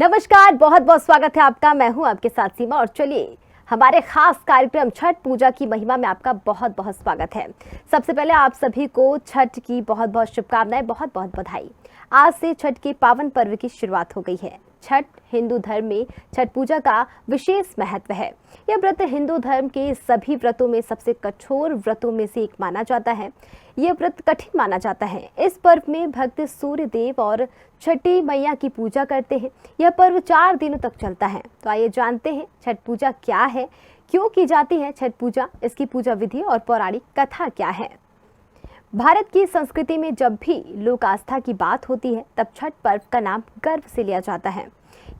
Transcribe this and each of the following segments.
नमस्कार, बहुत बहुत स्वागत है आपका। मैं हूं आपके साथ सीमा और चलिए हमारे खास कार्यक्रम छठ पूजा की महिमा में आपका बहुत बहुत स्वागत है। सबसे पहले आप सभी को छठ की बहुत बहुत शुभकामनाएं, बहुत बहुत बधाई। आज से छठ के पावन पर्व की शुरुआत हो गई है। छठ हिंदू धर्म में छठ पूजा का विशेष महत्व है। यह व्रत हिंदू धर्म के सभी व्रतों में सबसे कठोर व्रतों में से एक माना जाता है। यह व्रत कठिन माना जाता है। इस पर्व में भक्त सूर्य देव और छठी मैया की पूजा करते हैं। यह पर्व 4 दिनों तक चलता है। तो आइए जानते हैं छठ पूजा क्या है, क्यों की जाती है छठ पूजा, इसकी पूजा विधि और पौराणिक कथा क्या है। भारत की संस्कृति में जब भी लोक आस्था की बात होती है तब छठ पर्व का नाम गर्व से लिया जाता है।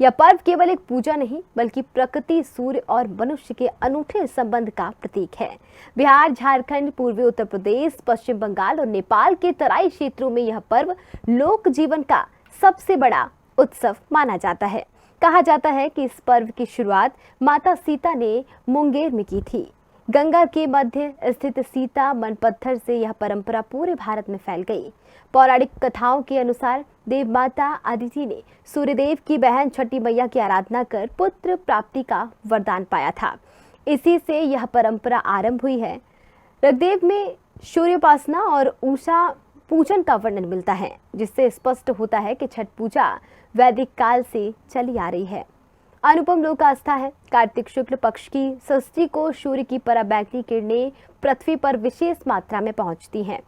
यह पर्व केवल एक पूजा नहीं बल्कि प्रकृति, सूर्य और मनुष्य के अनूठे संबंध का प्रतीक है। बिहार, झारखंड, पूर्वी उत्तर प्रदेश, पश्चिम बंगाल और नेपाल के तराई क्षेत्रों में यह पर्व लोक जीवन का सबसे बड़ा उत्सव माना जाता है। कहा जाता है कि इस पर्व की शुरुआत माता सीता ने मुंगेर में की थी। गंगा के मध्य स्थित सीता मन पत्थर से यह परंपरा पूरे भारत में फैल गई। पौराणिक कथाओं के अनुसार देव माता अदिति ने सूर्यदेव की बहन छठी मैया की आराधना कर पुत्र प्राप्ति का वरदान पाया था। इसी से यह परंपरा आरंभ हुई है। ऋग्वेद में सूर्योपासना और उषा पूजन का वर्णन मिलता है, जिससे स्पष्ट होता है कि छठ पूजा वैदिक काल से चली आ रही है। अनुपम लोक आस्था है। कार्तिक शुक्ल पक्ष की षष्ठी को सूर्य की पराबैंगनी किरणें पृथ्वी पर विशेष मात्रा में पहुंचती हैं।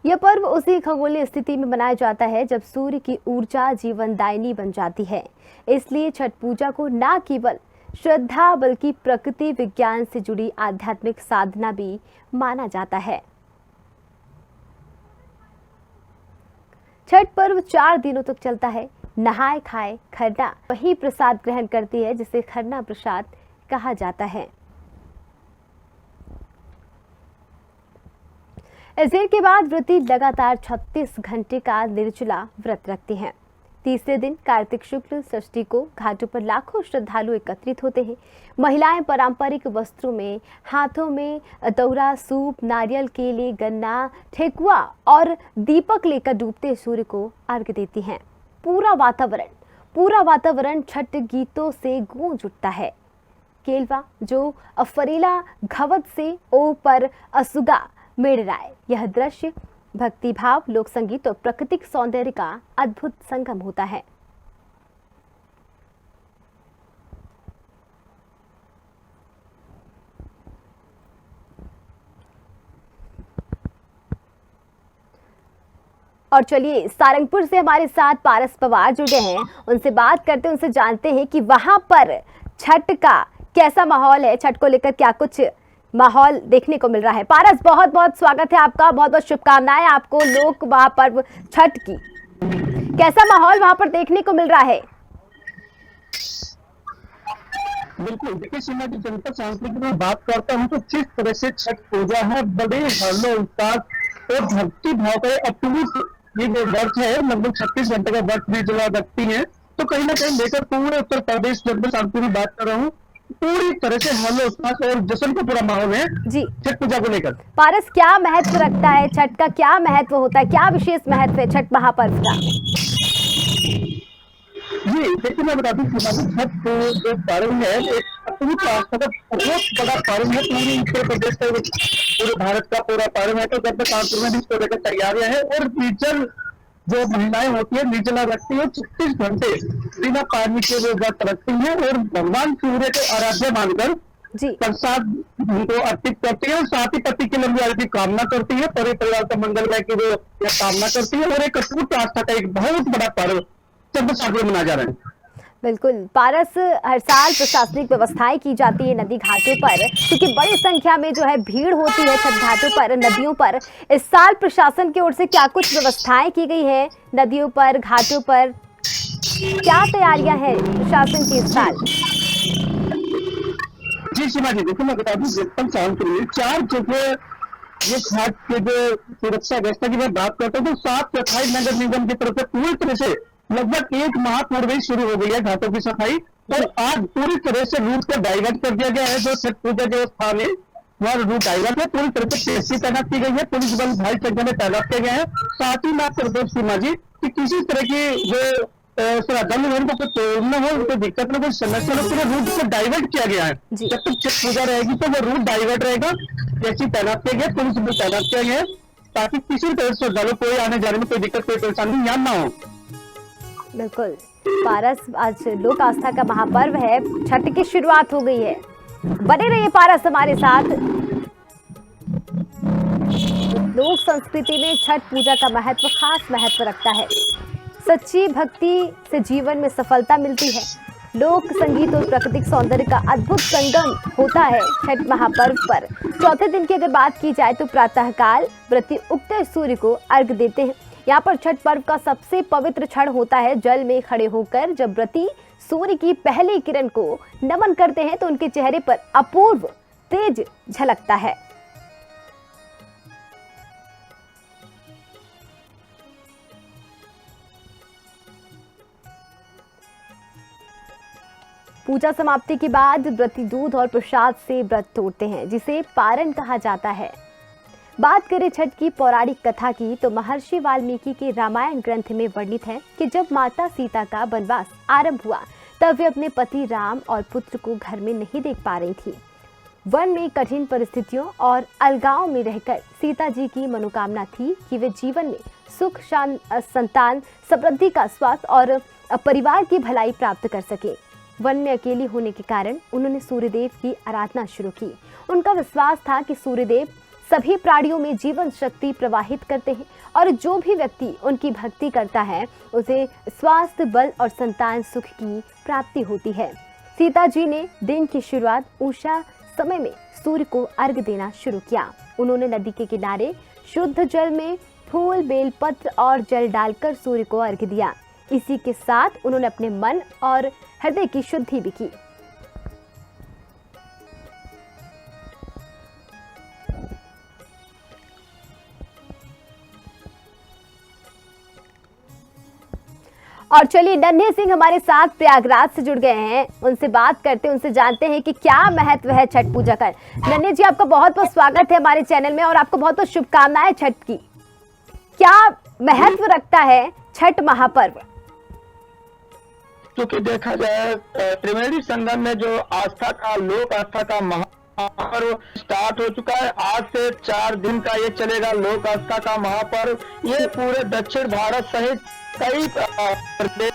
यह पर्व उसी खगोलीय स्थिति में मनाया जाता है जब सूर्य की ऊर्जा जीवनदायिनी बन जाती है। इसलिए छठ पूजा को न केवल श्रद्धा बल्कि प्रकृति विज्ञान से जुड़ी आध्यात्मिक साधना भी माना जाता है। छठ पर्व 4 दिनों तक चलता है। नहाए खाए खरना वही प्रसाद ग्रहण करती है जिसे खरना प्रसाद कहा जाता है। इस दिन के बाद व्रती लगातार 36 घंटे का निर्जला व्रत रखते हैं। तीसरे दिन कार्तिक शुक्ल षष्ठी को घाटों पर लाखों श्रद्धालु एकत्रित होते हैं। महिलाएं पारंपरिक वस्त्रों में, हाथों में दौरा, सूप, नारियल, केले, गन्ना, ठेकुआ और दीपक लेकर डूबते सूर्य को अर्घ्य देती हैं। पूरा वातावरण छठ गीतों से गूंज उठता है। केलवा जो अफरीला घवत से ओ पर असुगा मेड़ राय, यह दृश्य भक्ति भाव, लोक संगीत और प्राकृतिक सौंदर्य का अद्भुत संगम होता है। और चलिए सारंगपुर से हमारे साथ पारस पवार जुड़े हैं, उनसे बात करते हैं, उनसे जानते हैं कि वहां पर छठ का कैसा माहौल है, छठ को लेकर क्या कुछ माहौल देखने को मिल रहा है। पारस, बहुत बहुत स्वागत है आपका, बहुत बहुत शुभकामनाएं आपको लोक महापर्व छठ की। कैसा माहौल वहां पर देखने को मिल रहा है? बिल्कुल, देखिए सीमा की जनता सांस्कृतिक में बात करता हूँ तो जिस तरह से छठ पूजा है बड़े हर्षोल्लास और भक्ति भाव का अटूट ये जो व्रत है, लगभग 36 घंटे का व्रत भी चला रखती है। तो कहीं ना कहीं लेकर पूरे उत्तर प्रदेश लगभग शांति में बात कर रहा हूँ, पूरी तरह से हर्षोल्लास और जश्न का पूरा माहौल है जी छठ पूजा को लेकर। पारस, क्या महत्व रखता है छठ का, क्या महत्व होता है, क्या विशेष महत्व है छठ महापर्व का? जी देखिए, मैं बता दूं छठ जो पर्व है एक अटूट आस्था का बहुत बड़ा पर्व है। पूरी उत्तर प्रदेश का, पूरे भारत का पूरा पर्व है। तो जब तक कानपुर में भी इसको लेकर तैयारियां है और निर्जल जो महिलाएं होती है निर्जला रखती है, 36 घंटे बिना पानी के वो व्रत रखती है और भगवान सूर्य को आराध्य मानकर प्रसाद उनको अर्पित करती है और साथ ही पति की लंबी आयु की कामना करती है, पूरे परिवार का मंगलमय की वो कामना करती है और एक अटूट आस्था का एक बहुत बड़ा पर्व मना जा रहा है। बिल्कुल पारस, हर साल प्रशासनिक व्यवस्थाएं की जाती है नदी घाटों पर, क्योंकि बड़ी संख्या में जो है भीड़ होती है छठ घाटों पर, नदियों पर। इस साल प्रशासन की ओर से क्या कुछ व्यवस्थाएं की गई है नदियों पर, घाटों पर, क्या तैयारियां हैं प्रशासन की इस साल? जी सीमा जी, देखो मैं बता दूं, जयपुर शांति में 4 जगह ये घाट के जो सुरक्षा व्यवस्था की मैं बात करता हूँ तो साफ सफाई नगर निगम की तरफ से पूरी तरह से लगभग 1 माह पूर्व ही शुरू हो गई है घाटों की सफाई। और आज पूरी तरह से रूट को डाइवर्ट कर दिया गया है। जो छठ पूजा जो स्थान है वहाँ रूट डाइवर्ट है, पूरी तरह से पेशी तैनात की गई है, पुलिस बल भारी संख्या में तैनात किए गए हैं। साथ ही मैं प्रदेश सीमा जी कि किसी तरह की जो श्रद्धालु को कोई तोड़ना हो, कोई दिक्कत ना, कोई समस्या ना, पूरे रूट को डाइवर्ट किया गया है। जब तक छठ पूजा रहेगी तो वो रूट डाइवर्ट रहेगा, जैसी तैनात किया गया, पुलिस भी तैनात किया गया है, ताकि किसी तरह श्रद्धालु कोई आने जाने में कोई दिक्कत, कोई परेशानी यहाँ ना हो। बिल्कुल, पारस आज लोक आस्था का महापर्व है, छठ की शुरुआत हो गई है। बने रहिए पारस हमारे साथ। लोक संस्कृति में छठ पूजा का महत्व खास महत्व रखता है। सच्ची भक्ति से जीवन में सफलता मिलती है। लोक संगीत और प्राकृतिक सौंदर्य का अद्भुत संगम होता है छठ महापर्व पर। चौथे दिन की अगर बात की जाए तो प्रातःकाल व्रती उगते सूर्य को अर्घ देते हैं। यहाँ पर छठ पर्व का सबसे पवित्र क्षण होता है जल में खड़े होकर जब व्रती सूर्य की पहली किरण को नमन करते हैं तो उनके चेहरे पर अपूर्व तेज झलकता है। पूजा समाप्ति के बाद व्रती दूध और प्रसाद से व्रत तोड़ते हैं जिसे पारण कहा जाता है। बात करें छठ की पौराणिक कथा की तो महर्षि वाल्मीकि के रामायण ग्रंथ में वर्णित है कि जब माता सीता का वनवास आरंभ हुआ तब वे अपने पति राम और पुत्र को घर में नहीं देख पा रही थी। वन में कठिन परिस्थितियों और अलगाव में रहकर सीता जी की मनोकामना थी कि वे जीवन में सुख संतान समृद्धि का स्वास्थ्य और परिवार की भलाई प्राप्त कर सके। वन में अकेली होने के कारण उन्होंने सूर्यदेव की आराधना शुरू की। उनका विश्वास था कि सूर्यदेव सभी प्राणियों में जीवन शक्ति प्रवाहित करते हैं और जो भी व्यक्ति उनकी भक्ति करता है उसे स्वास्थ्य, बल और संतान सुख की प्राप्ति होती है। सीता जी ने दिन की शुरुआत उषा समय में सूर्य को अर्घ देना शुरू किया। उन्होंने नदी के किनारे शुद्ध जल में फूल, बेलपत्र और जल डालकर सूर्य को अर्घ दिया। इसी के साथ उन्होंने अपने मन और हृदय की शुद्धि भी की। और चलिए नन्हे सिंह हमारे साथ प्रयागराज से जुड़ गए हैं, उनसे बात करते हैं, उनसे जानते हैं कि क्या महत्व है छठ पूजा का। नन्हे जी, आपका बहुत बहुत स्वागत है हमारे चैनल में और आपको बहुत बहुत शुभकामनाएं छठ की। क्या महत्व रखता है छठ महापर्व? क्योंकि देखा जाए त्रिवेणी संगम में जो आस्था का, लोक आस्था का महापर्व स्टार्ट हो चुका है। आज से 4 दिन का ये चलेगा लोक आस्था का महापर्व। ये पूरे दक्षिण भारत सहित कई प्रदेश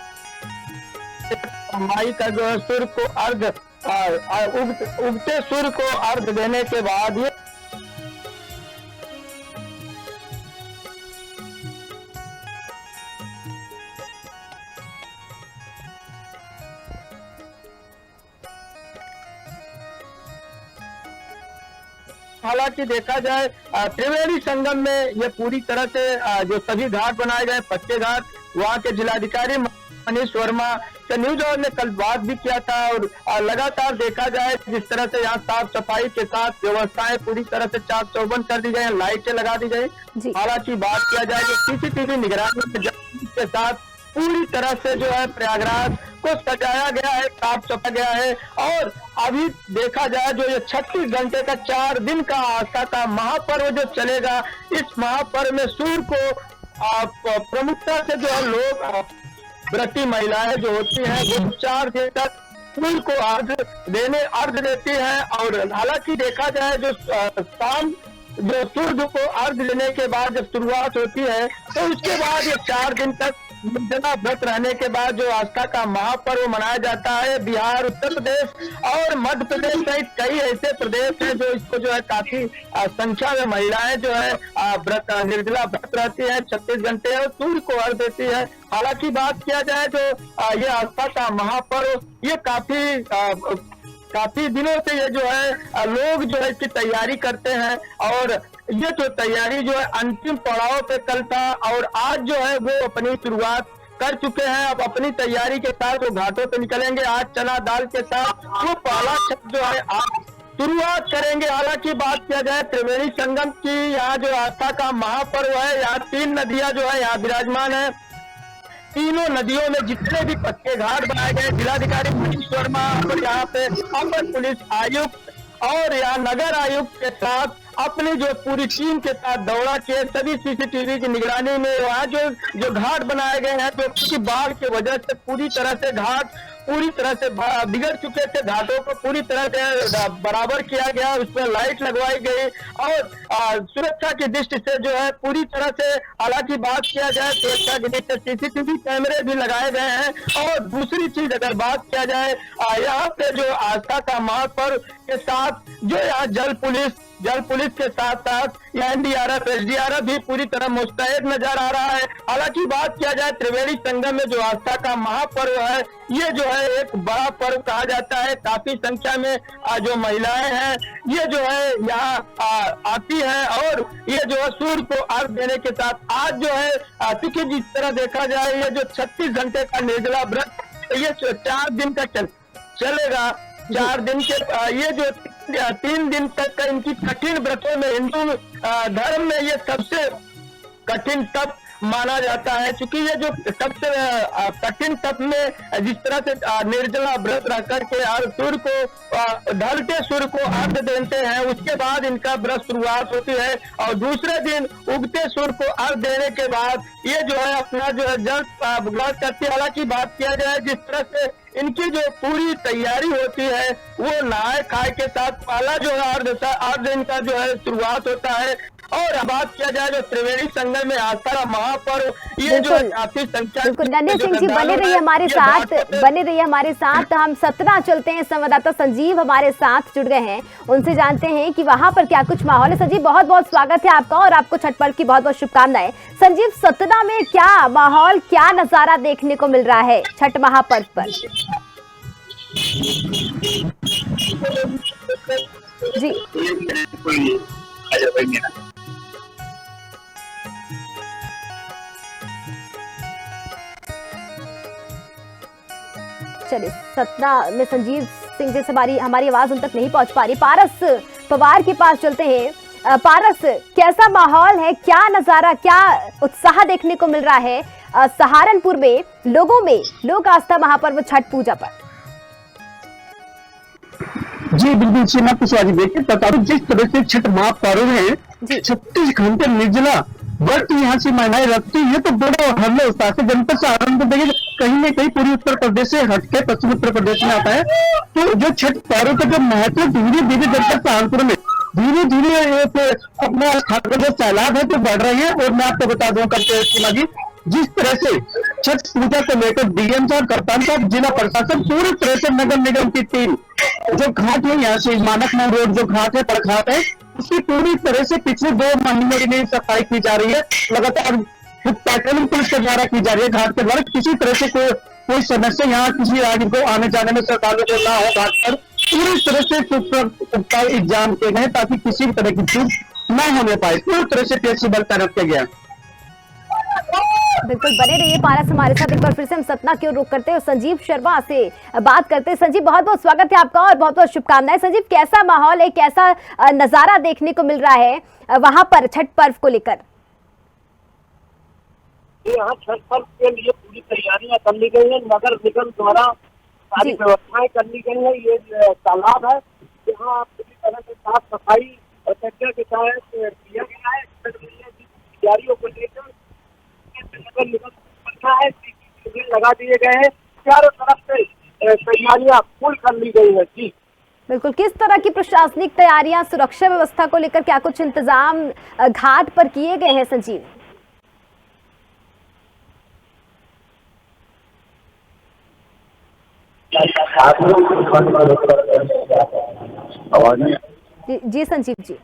माई का जो है सूर्य को अर्घ, उगते सूर्य को अर्घ देने के बाद ये हालांकि देखा जाए त्रिवेणी संगम में ये पूरी तरह से जो सभी घाट बनाए गए, पक्के घाट, वहाँ के जिलाधिकारी मनीष वर्मा से न्यूज और ने कल बात भी किया था और लगातार देखा जाए जिस तरह से यहाँ साफ सफाई के साथ व्यवस्थाएं पूरी तरह से चाक चौबंद कर दी गई, लाइटें लगा दी गई। हालांकि बात किया जाए कि सीसीटीवी निगरानी के साथ पूरी तरह से जो है प्रयागराज को सजाया गया है, साफ सफा गया है। और अभी देखा जाए जो ये 36 घंटे का 4 दिन का आस्था का महापर्व जो चलेगा, इस महापर्व में सूर्य को प्रमुखता से जो है लोग व्रती महिलाएं जो होती हैं वो 4 दिन तक सूर्य को अर्घ देती हैं। और हालांकि देखा जाए जो शाम जो सूर्य को अर्घ देने के बाद जब शुरुआत होती है तो उसके बाद ये 4 दिन तक निर्जला व्रत रहने के बाद जो आस्था का महापर्व मनाया जाता है। बिहार, उत्तर प्रदेश और मध्य प्रदेश सहित कई ऐसे प्रदेश हैं जो इसको जो है काफी संख्या में महिलाएं जो है व्रत निर्जला व्रत रहती है 36 घंटे और सूर्य को अर्घ देती है। हालांकि बात किया जाए तो ये आस्था का महापर्व ये काफी दिनों से ये जो है लोग जो है इसकी तैयारी करते हैं और ये जो तैयारी जो है अंतिम पड़ाव पे कल था और आज जो है वो अपनी शुरुआत कर चुके हैं। अब अपनी तैयारी के साथ वो घाटों पे निकलेंगे। आज चना दाल के साथ वो पहला छठ जो है आज शुरुआत करेंगे। हालांकि बात किया जाए त्रिवेणी संगम की, यहाँ जो आस्था का महापर्व है, यहाँ 3 नदियां जो है यहाँ विराजमान है। तीनों नदियों में जितने भी पक्के घाट बनाए गए, जिलाधिकारी मनीष वर्मा और यहाँ पे अपर पुलिस आयुक्त और यहाँ नगर आयुक्त के साथ अपनी जो पूरी टीम के साथ दौड़ा के सभी सीसीटीवी की निगरानी में वहाँ जो घाट बनाए गए हैं, जो क्योंकि बाढ़ की वजह से पूरी तरह से घाट पूरी तरह से बिगड़ चुके थे, घाटों को पूरी तरह से बराबर किया गया, उसमें लाइट लगवाई गई और सुरक्षा की दृष्टि से जो है पूरी तरह से, हालांकि बात किया जाए सुरक्षा की दृष्टि से सीसीटीवी कैमरे भी लगाए गए हैं। और दूसरी चीज अगर बात किया जाए यहाँ पे जो आस्था का महापर्व के साथ जो यहाँ जल पुलिस के साथ साथ एनडीआरएफ एसडीआरएफ भी पूरी तरह मुस्तैद नजर आ रहा है। हालांकि बात किया जाए त्रिवेणी संगम में जो आस्था का महापर्व है, ये जो है एक बड़ा पर्व कहा जाता है। काफी संख्या में जो महिलाएं हैं ये जो है यहाँ आती है और ये जो है सूर्य को अर्घ देने के साथ आज जो है क्योंकि जिस तरह देखा जाए ये जो 36 घंटे का निर्जला व्रत ये 4 दिन का चलेगा। 4 दिन के ये जो 3 दिन तक का इनकी कठिन व्रतों में हिंदू धर्म में ये सबसे कठिन तप माना जाता है, क्योंकि ये जो सबसे कठिन तप में जिस तरह से निर्जला व्रत रह करके सूर्य को ढलते सूर्य को अर्घ देते हैं, उसके बाद इनका व्रत शुरुआत होती है और दूसरे दिन उगते सूर्य को अर्घ देने के बाद ये जो है अपना जो है जल व्रत करती है। हालांकि बात किया जाए जिस तरह से इनकी जो पूरी तैयारी होती है वो नहाए खाए के साथ पहला जो है अर्ध इनका जो है शुरुआत होता है। और बात किया जाए जो त्रिवेणी संगम में आस्था का महापर्व ये जो काफी संख्या बिल्कुल नन्हे सिंह जी बने रहिए हमारे साथ हम सतना चलते हैं। संवाददाता संजीव हमारे साथ जुड़ गए हैं, उनसे जानते हैं कि वहां पर क्या कुछ माहौल है। संजीव बहुत बहुत स्वागत है आपका और आपको छठ पर्व की बहुत बहुत शुभकामनाएं। संजीव सतना में क्या माहौल क्या नजारा देखने को मिल रहा है छठ महापर्व पर? जी चलिए सतना में संजीव सिंह जी से हमारी आवाज उन तक नहीं पहुंच पा रही। पारस पवार के पास चलते हैं। पारस कैसा माहौल है, क्या नजारा क्या उत्साह देखने को मिल रहा है सहारनपुर में लोगों में लोक आस्था महापर्व छठ पूजा पर? जी बिल्कुल सीमा कुशवाहा जी, देखिए बता दूं जिस तरह से छठ महापर्व है 36 घंटे निर्जला व्रत यहाँ से महिलाएं रखती है तो बड़ा हल्ला उत्साह से जनपद सहारनपुर देखिए कहीं न कहीं पूरी उत्तर प्रदेश से हटके पश्चिम उत्तर प्रदेश में आता है। तो जो छठ पर्व का जो महत्व धीरे धीरे जनपद सहारनपुर में धीरे धीरे अपना जो सैलाब है तो बढ़ रही है। और मैं आपको बता दूं सीमा जी जिस तरह से छठ पूजा को लेकर डीएम साहब कप्तान साहब जिला प्रशासन पूरी तरह से नगर निगम की टीम जो घाट है यहाँ से मानक नौ रोड जो घाट है बड़घाट है उसकी पूरी तरह से पिछले 2 महीनों की सफाई की जा रही है। लगातार पेट्रोलिंग पुलिस के द्वारा की जा रही है घाट के द्वारा। किसी तरह से कोई समस्या यहाँ किसी आदमी को आने जाने में श्रद्धालुओं को ना हो घाट पर पूरी तरह से पुख्ता इंतजाम किए गए ताकि किसी भी तरह की चूक न होने पाए। पूरी तरह से पीएससी बल तैनात किया गया। बिल्कुल बने रहिए पारस हमारे साथ। एक बार फिर से हम सतना की ओर रुख करते हैं और संजीव शर्मा से बात करते हैं। संजीव बहुत बहुत स्वागत है आपका और बहुत बहुत शुभकामनाएं। संजीव कैसा माहौल है, कैसा नजारा देखने को मिल रहा है वहां पर छठ पर्व को लेकर? यहाँ छठ पर्व के लिए पूरी तैयारियां कर ली गई है, नगर निगम द्वारा सारी व्यवस्थाएं कर ली गई है। ये तालाब है यहाँ पूरी तरह से साफ सफाई और चर्चा के साथ किया गया है। तैयारियों को लेकर नगर निगम है लगा दिए गए हैं, चारों तरफ से तैयारियां फुल कर ली गई है। जी बिल्कुल, किस तरह की प्रशासनिक तैयारियां सुरक्षा व्यवस्था को लेकर क्या कुछ इंतजाम घाट पर किए गए हैं संजीव? जी संजीव जी,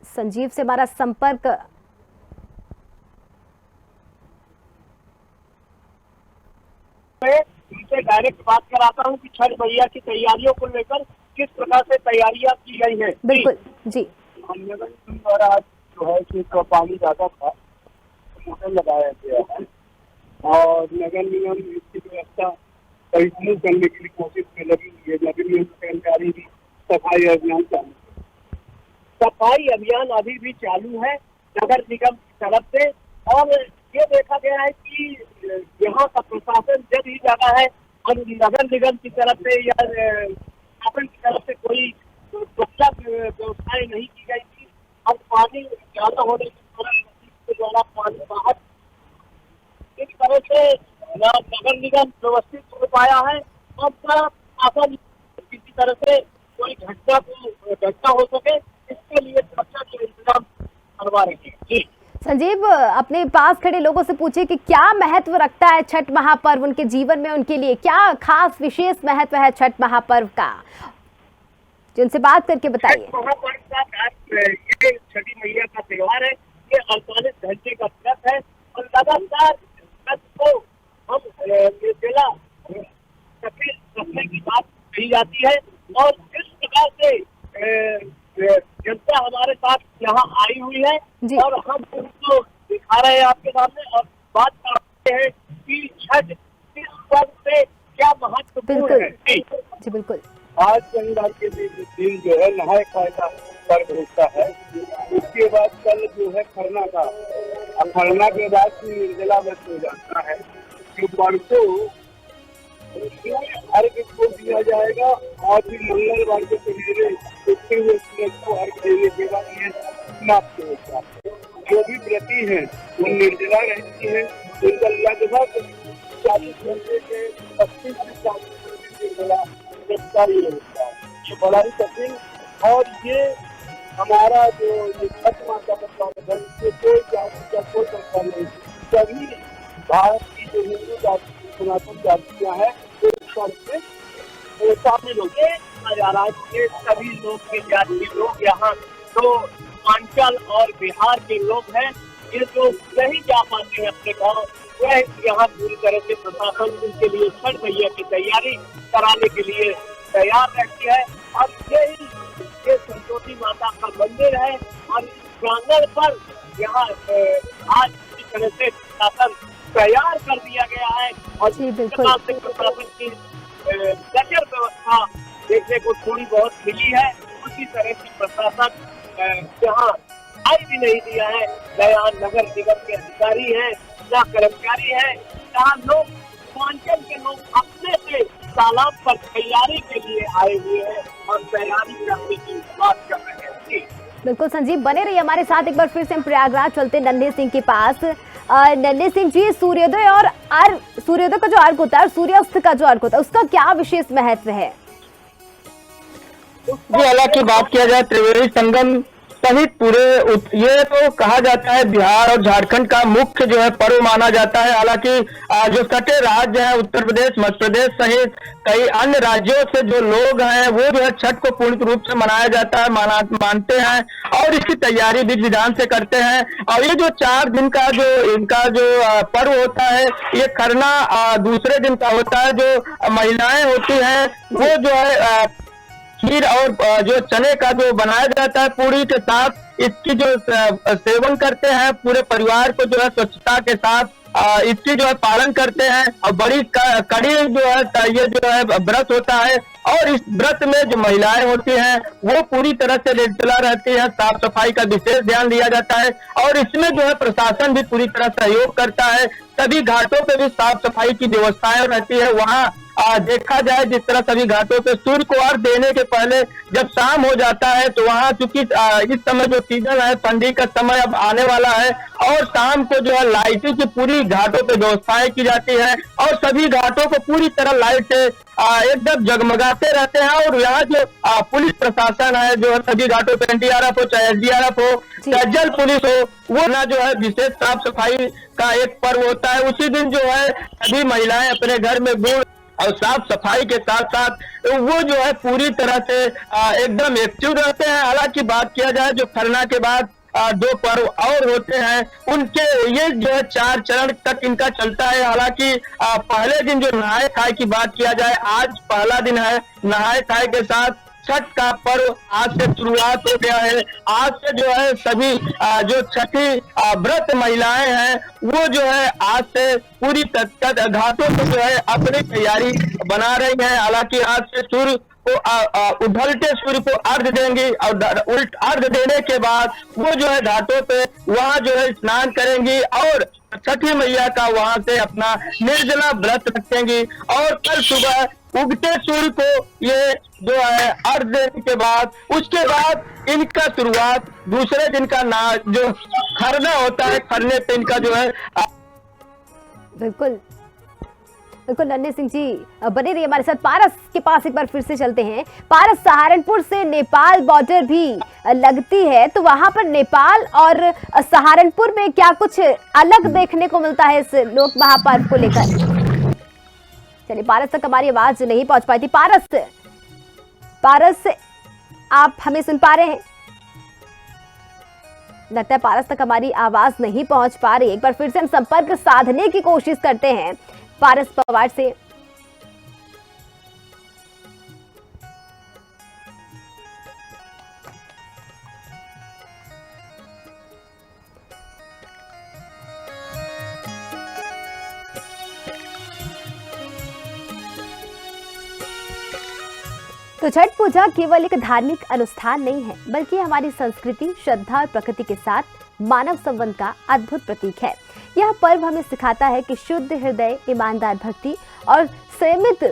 संजीव से हमारा संपर्क उनसे डायरेक्ट बात कराता हूँ कि छठ मैया की तैयारियों को लेकर किस प्रकार से तैयारियां की गई है। बिल्कुल जी, नगर निगम द्वारा जो है कि पानी ज्यादा था मोटर लगाया गया है और नगर निगम इसकी व्यवस्था सही करने की कोशिश में लगी हुई है। नगर निगम कर्मचारी भी सफाई अभियान चालू सफाई अभियान अभी भी चालू है नगर निगम की तरफ से। और ये देखा गया है कि यहाँ का प्रशासन जब ही जाता है और नगर निगम की तरफ से या शासन की तरफ से कोई व्यवस्थाएं नहीं की गई थी। अब पानी ज्यादा होने के कारण के द्वारा पानी बाहर इस तरह से नगर निगम व्यवस्थित हो पाया है। अब शासन किसी तरह से कोई घटना हो सके इसके लिए सुरक्षा के इंतजाम करवा रहे हैं। जी संजीव, अपने पास खड़े लोगों से पूछिए कि क्या महत्व रखता है छठ महापर्व उनके जीवन में, उनके लिए क्या खास विशेष महत्व है छठ महापर्व का, जिनसे बात करके बताइए। महापर्व का ये छठी मैया का त्योहार है। ये 48 घंटे का व्रत है और लगातार व्रत को हम निर्जला रखने की बात कही जाती है। और जिस प्रकार से जनता हमारे साथ यहाँ आई हुई है और हम उनको दिखा रहे हैं आपके सामने और बात कर रहे हैं कि छठ इस पर्व से क्या महत्वपूर्ण है। जी बिल्कुल। आज शनिवार के दिन जो है नहाय खाए का पर्व होता है। उसके बाद कल जो है खरना का, और खरना के बाद निर्जला व्रत हो जाता है। जो परसों अर्घ को दिया जाएगा और फिर मंगलवार के सवेरे उठते हुए सूरज को अर्घ देने के बाद ये समाप्त होता है। जो भी व्रती हैं वो निर्जला रहती है। उनका लगभग 40 घंटे के 25 से 40 घंटे निर्जला गिरफ्तारी होता है। ये बड़ा ही कठिन और ये हमारा जो छठ माता का स्वागत है इससे कोई जाति का कोई प्रश्न नहीं। सभी भारत की जो हिंदू जाति सनातन जातियाँ हैं शामिल होते हैं। सभी लोग के जाति लोग यहाँ तो हिमाचल और बिहार के लोग हैं। ये जो नहीं जा पाते हैं अपने गाँव, वह यहाँ पूरी तरह से प्रशासन उनके लिए छठ मैया की तैयारी कराने के लिए तैयार रहती है। और यही ये संतोषी माता का मंदिर है और इस प्रांगण पर यहाँ आज इस तरह से प्रशासन तैयार कर दिया गया है। और प्रशासन की गजर व्यवस्था देखने को थोड़ी बहुत मिली है। उसी तरह की प्रशासन यहाँ आई भी नहीं दिया है। यहाँ नगर निगम के अधिकारी हैं या कर्मचारी हैं, जहाँ लोग हिमाचल के लोग अपने से तालाब पर तैयारी के लिए आए हुए हैं और तैयारी करने की बात कर रहे हैं। बिल्कुल संजीव, बने रहिए हमारे साथ। एक बार फिर से हम प्रयागराज चलते नन्हे सिंह के पास। नन्हे सिंह जी, सूर्योदय और सूर्योदय का जो अर्घ होता है, सूर्यास्त का जो अर्घ होता है, उसका क्या विशेष महत्व है? जी हालांकि बात किया जाए त्रिवेणी संगम सहित पूरे ये तो कहा जाता है बिहार और झारखंड का मुख्य जो है पर्व माना जाता है। हालांकि जो सटे राज्य है उत्तर प्रदेश, मध्य प्रदेश सहित कई अन्य राज्यों से जो लोग हैं वो जो है छठ को पूर्ण रूप से मनाया जाता है, मानते हैं और इसकी तैयारी विधि विधान से करते हैं। और ये जो 4 दिन का जो इनका जो पर्व होता है, ये खरना दूसरे दिन का होता है। जो महिलाएं होती हैं वो जो है खीर और जो चने का जो बनाया जाता है पूरी के साथ इसकी जो सेवन करते हैं, पूरे परिवार को जो है स्वच्छता के साथ इसकी जो है पालन करते हैं। और बड़ी कड़ी जो है ये जो है व्रत होता है और इस व्रत में जो महिलाएं होती हैं वो पूरी तरह से निर्जला रहती हैं। साफ सफाई का विशेष ध्यान दिया जाता है और इसमें जो है प्रशासन भी पूरी तरह सहयोग करता है। सभी घाटों पे भी साफ सफाई की व्यवस्थाएं रहती है। वहाँ देखा जाए जिस तरह सभी घाटों पे सूर्य को अर्घ देने के पहले जब शाम हो जाता है तो वहाँ चूंकि इस समय जो सीजन है ठंडी का समय अब आने वाला है और शाम को जो है लाइटिंग की पूरी घाटों पे व्यवस्थाएं की जाती है और सभी घाटों को पूरी तरह लाइट से एकदम जगमगाते रहते हैं। और यहाँ जो पुलिस प्रशासन है जो है सभी घाटों पे NDRF हो चाहे SDRF हो चाहे जल पुलिस हो, वो ना जो है विशेष साफ सफाई का एक पर्व होता है। उसी दिन जो है सभी महिलाएं अपने घर में गुड़ और साफ सफाई के साथ साथ वो जो है पूरी तरह से एकदम एक्टिव रहते हैं। हालांकि बात किया जाए जो खरना के बाद 2 पर्व और होते हैं, उनके ये जो है 4 चरण तक इनका चलता है। हालांकि पहले दिन जो नहाए खाए की बात किया जाए, आज पहला दिन है। नहाए खाए के साथ छठ का पर्व आज से शुरुआत हो गया है। आज से जो है सभी जो छठी व्रत महिलाएं हैं वो जो है आज से पूरी घाटों पे जो है अपनी तैयारी बना रही हैं। हालांकि आज से सूर्य को उधलते सूर्य को अर्घ देंगी और अर्घ देने के बाद वो जो है घाटों पे वहाँ जो है स्नान करेंगी और छठी मैया का वहाँ से अपना निर्जला व्रत रखेंगी। और कल सुबह उगते सूर्य को ये जो है अर्घ देने के बाद, उसके बाद इनका शुरुआत दूसरे दिन का ना जो खरना होता है, खरने पे इनका जो है बिल्कुल बिल्कुल नन्हे सिंह जी बने रहिए हमारे साथ। पारस के पास एक बार फिर से चलते हैं। पारस, सहारनपुर से नेपाल बॉर्डर भी लगती है, तो वहां पर नेपाल और सहारनपुर में क्या कुछ अलग देखने को मिलता है इस लोक महापर्व को लेकर? चलिए, पारस तक हमारी आवाज नहीं पहुंच पाई थी। पारस आप हमें सुन पा रहे हैं? लगता है पारस तक हमारी आवाज नहीं पहुंच पा रही। एक बार फिर से हम संपर्क साधने की कोशिश करते हैं पारस पवार से। तो छठ पूजा केवल एक धार्मिक अनुष्ठान नहीं है, बल्कि हमारी संस्कृति, श्रद्धा और प्रकृति के साथ मानव संबंध का अद्भुत प्रतीक है। यह पर्व हमें सिखाता है कि शुद्ध हृदय, ईमानदार भक्ति और संयमित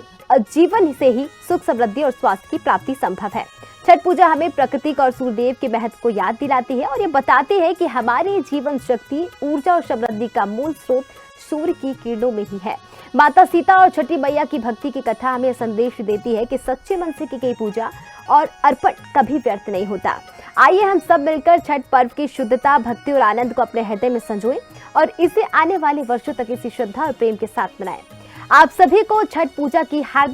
जीवन से ही सुख, समृद्धि और स्वास्थ्य की प्राप्ति संभव है। छठ पूजा हमें प्रकृति और सूर्यदेव के महत्व को याद दिलाती है और ये बताती है कि हमारी जीवन शक्ति, ऊर्जा और समृद्धि का मूल स्रोत सूर्य की किरणों में ही है। माता सीता और छठी मैया की भक्ति की कथा हमें संदेश देती है कि सच्चे मन से की गई पूजा और अर्पण कभी व्यर्थ नहीं होता। आइए हम सब मिलकर छठ पर्व की शुद्धता, भक्ति और आनंद को अपने हृदय में संजोएं और इसे आने वाले वर्षों तक इसी श्रद्धा और प्रेम के साथ मनाएं। आप सभी को छठ पूजा की हार्दिक